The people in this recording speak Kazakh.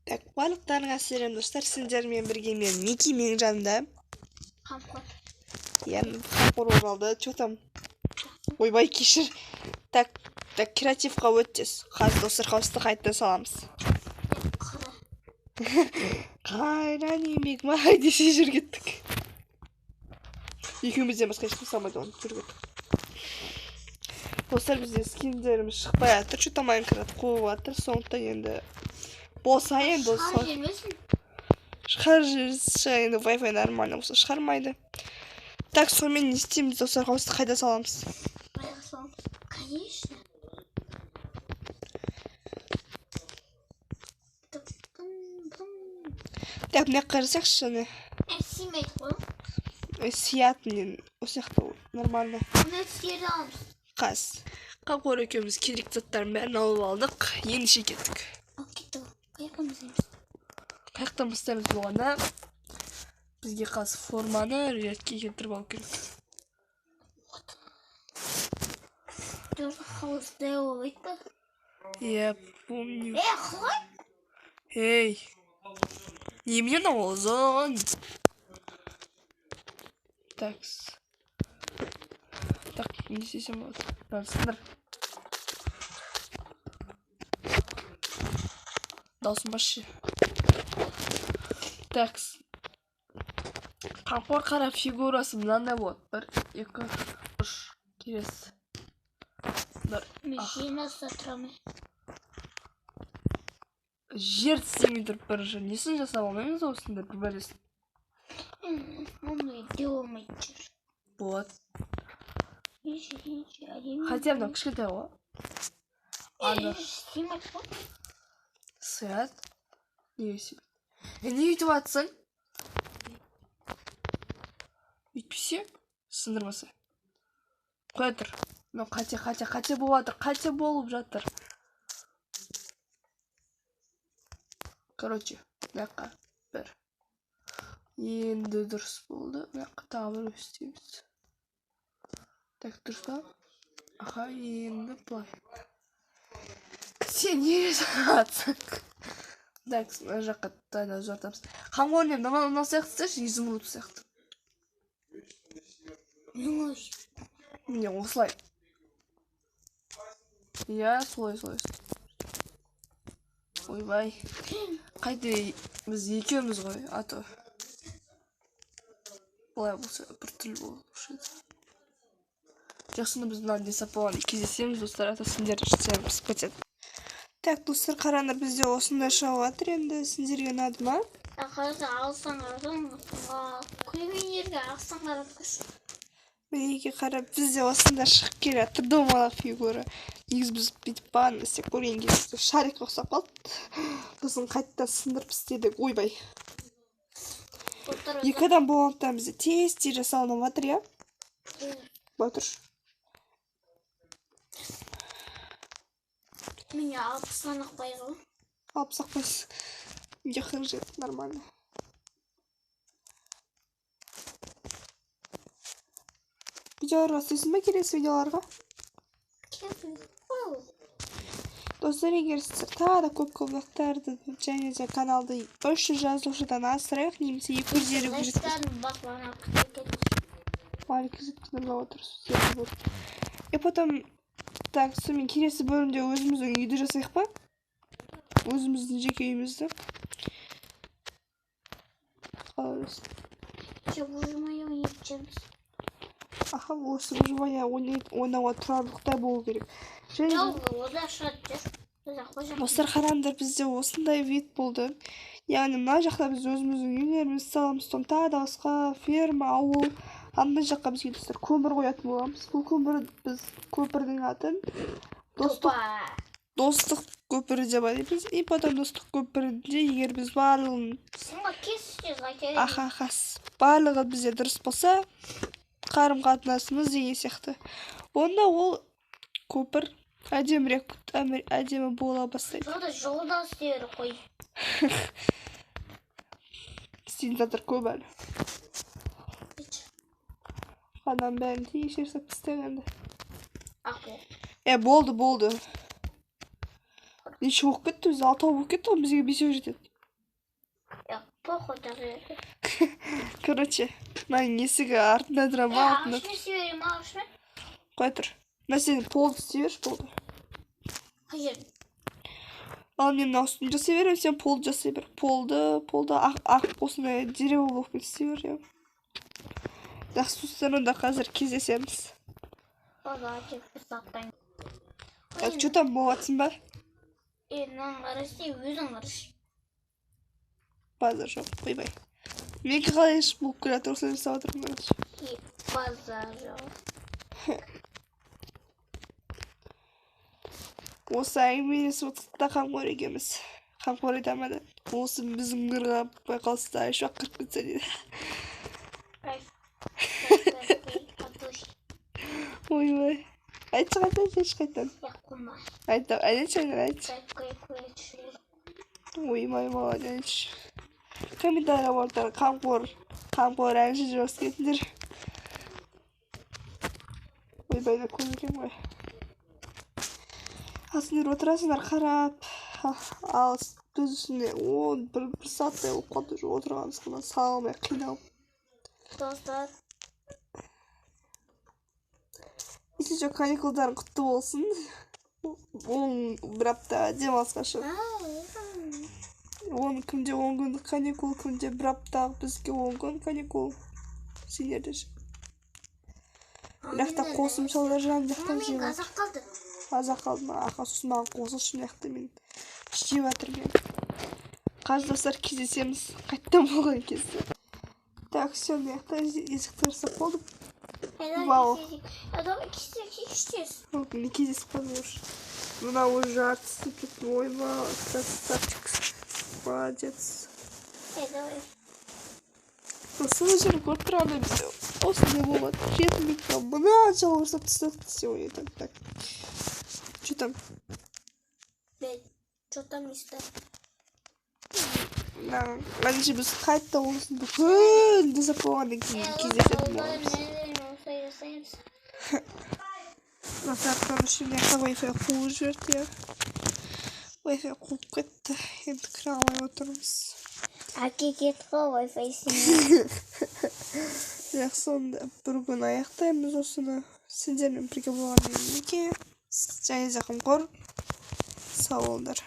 Так, барлықтарыңа сәлем достар, сендермен бірге мен Ники менің жанымда. Қамқор. Қамқор оралды, что там? Ойбай, кешір. Так, креативқа өтсіз. Қазір достар қауысты қайтты саламыз. Қайран еңбек ма десе жүр кеттік. Екеумізден басқа ешкім салмайды оны, жүр кеттік. Достар, бізде скиндеріміз шықпай жатыр, что-то Майнкрафт қойып жатыр, сондықтан енді болса енді Шығар жемесін. шығар жүрсе енді Wi-Fi нормально болса шығармайды. Так, сонымен не істейміз достар, қауысты қайда саламыз? Баяғы саламыз. Конечно. Так, мына қарасақшы және. Симейді ғой. Сиятын осы жақта нормально. Оны сиерді аламыз. Қас. Қамқор екеуміз керекті заттардың бәрін алып алдық, ендеше кеттік. Ал кеттік. Қаяқтан бастаймыз? Қаяқтан бастаймыз болғанда бізге қазір форманы ретке келтіріп алу керек. Тоже холостая болмайды ба? Я помню. Қалай? Эй, немене ұзын? Такс. Так, не істесем болады. Сындыр. Даусын басшы. Такс. Қамқор қара фигурасы мынандай болады. 1, 2, 3 келесі. Мен жинаса тұрамын. Жер тістемей тұрып бір жер. Несін жасап алмаймыз осында бір бәлесін? Оны үйде болмайды жүр. Вот. Әдемі. Хотя мынау кішкентай ғой. Аны. Симейді ғой. Сыят. Неге сыят? Не үйтіп атсың? Үйтпесе, сындырмаса. Қоя тұр. Но қате болып жатыр. Қате болып жатыр. Короче, мынаққа бір. Енді дұрыс болды. Мынаққа тағы бір өстейміз. Так, дұрыс па? Аха, енді бұлай. Сен не жасатсың? Так, мына жаққа тайда ұзартамыз. Қамқор не, мынау сияқты істеші, изумруд сияқты. Міне, осылай. Я, солай. Ойбай. Қайда біз екеуміз ғой, ато. Бұлай болса, бір түрлі болушы еді. Жақсында біз мынау десапуан кездесеміз, достар, ата сендер жасаймыз пәтет. Так, достар, қараңдар, бізде осындай шығып жатыр, енді сендерге ұнады ма? Ақыры алсаң көйменерге алсаң қарапқыз. Мінеге қарап, бізде осында шығып келе жатыр, домалақ фигура. Негіз біз бүйтіп бағын істеп көрген кезде шарик ұқсап қалды. Біздің қайттан сындырып істедік, ойбай. 2 адам болғандықтан бізде тез жасалынып жатыр, я? Батыр. Мене 60-нан ақпай ғой. 60 ақпайсыз. Жақын жет, нормально. Видеоларға істейсің бе келесі видеоларға? Достар, егер сіздер тағы да көп влогтарды және де каналды 300 жазылушыдан асырайық, немесе 250-ге жеткізіп. Маленький жеткізіп отырсыз. И потом, так, сонымен келесі бөлімде өзіміздің үйді жасайық па? Өзіміздің жеке үйімізді. Қаларыз. Выжимая ойнайтеміз. Аха, осы выживая ойнауға тұрарлықтай болу керек. Достар, қараңдар, бізде осындай вид болды. Яғни мына жақта біз өзіміздің үйлеріміз саламыз, тағы да басқа ферма, ауыл. Андай жаққа бізге достар көмір қоятын боламыз. Бұл көмір біз көпірдің атын достық көпірі деп айтамыз. И потом достық көпірінде егер біз барлығын барлығы бізде дұрыс болса, қарым-қатынасымыз деген сияқты. Онда ол көпір әдемі бола бастайды. Жолда істері қой. Істейін жатыр көп әлі. Қадан бәрін тегешерсіп тістегенді. Болды. Неше болып кетті, біз 6 болып кетті ғой, бізге 5 жетеді. Pohoda. Короче, мынанын эсиги артында турам, артында. Ağaç mı severim ağaç mı? Кой тур. Мына сен полду істей берші, полду. Hayır. Ал мен мына үстүн жасай берем, сен полду жасай бер. Полду ак осындай дерево болуп істей бер, я. Жақсы достар, онда қазір кездесеміз. Valla çok ıslattayım. Так, что там болатсың ба? Lan karışı yüzün karış. Базар жоқ, ойбай. Менікі қалай еш болып келатыр, осылай жасап отырмын. Bazarı. Осы әңгімелесіп отырдық қамқор екеуміз. Қамқор етамады. Осы біздің нұрға байқалыста еш уақыт кіріп кетсе дейді. Ойбай. Айтшы қайтан, сеш қайтан. Айтшы, айтшы. Ойбай, молодец. Комментария болтар, қамқор әнші жауыз кетіндер. Ойбай да көп екен ғой. Асындар отырасыңдар қарап. Ал төз үстінде бір сааттай болып қалды отырғанымыз қана сала алмай қиналып. Dostlar. Если что, каникулдарың құтты болсын. Оның бір апта демалысқа шығып. Оның кімде 10 күндік каникул, кімде бір апта, бізге 10 күн каникул. Сендерде ше. Бірақта қосымшалар жан жақтан жеп Мен қазақ қалды. Қазақ қалды ма? Ақа сосын маған қосылшы мықты мен жеп жатырмын. Қазір достар кездесеміз. Қайттан болған кезде. Так, все, мықты есікті ұрсақ болдым. Вау. Adam ikisi Не кездесіп қалдым уже. Мына уже жартысы кетті. Ойма, красавчик. Молодец. Осылай жүріп отырады бізде. Осындай болады. Жетім бектен мына жалы ұрсап тастады. Сегодня так. Что там? Что там есть-то? Раньше біз қайтта болсын. Бүкіл десіп болғаннан кейін кездесетін боламыз. Достар, короче, мыяқта Wi-Fi қуып жіберді, я. Wi-Fi қуып кетті. Енді кіре алмай отырмыз. Әке кетті ғой Wi-Fi-сіне. Жақсы, онда бір күн аяқтаймыз осыны. Сендермен бірге болғаннан кейін және де қамқор. Сау болыңдар.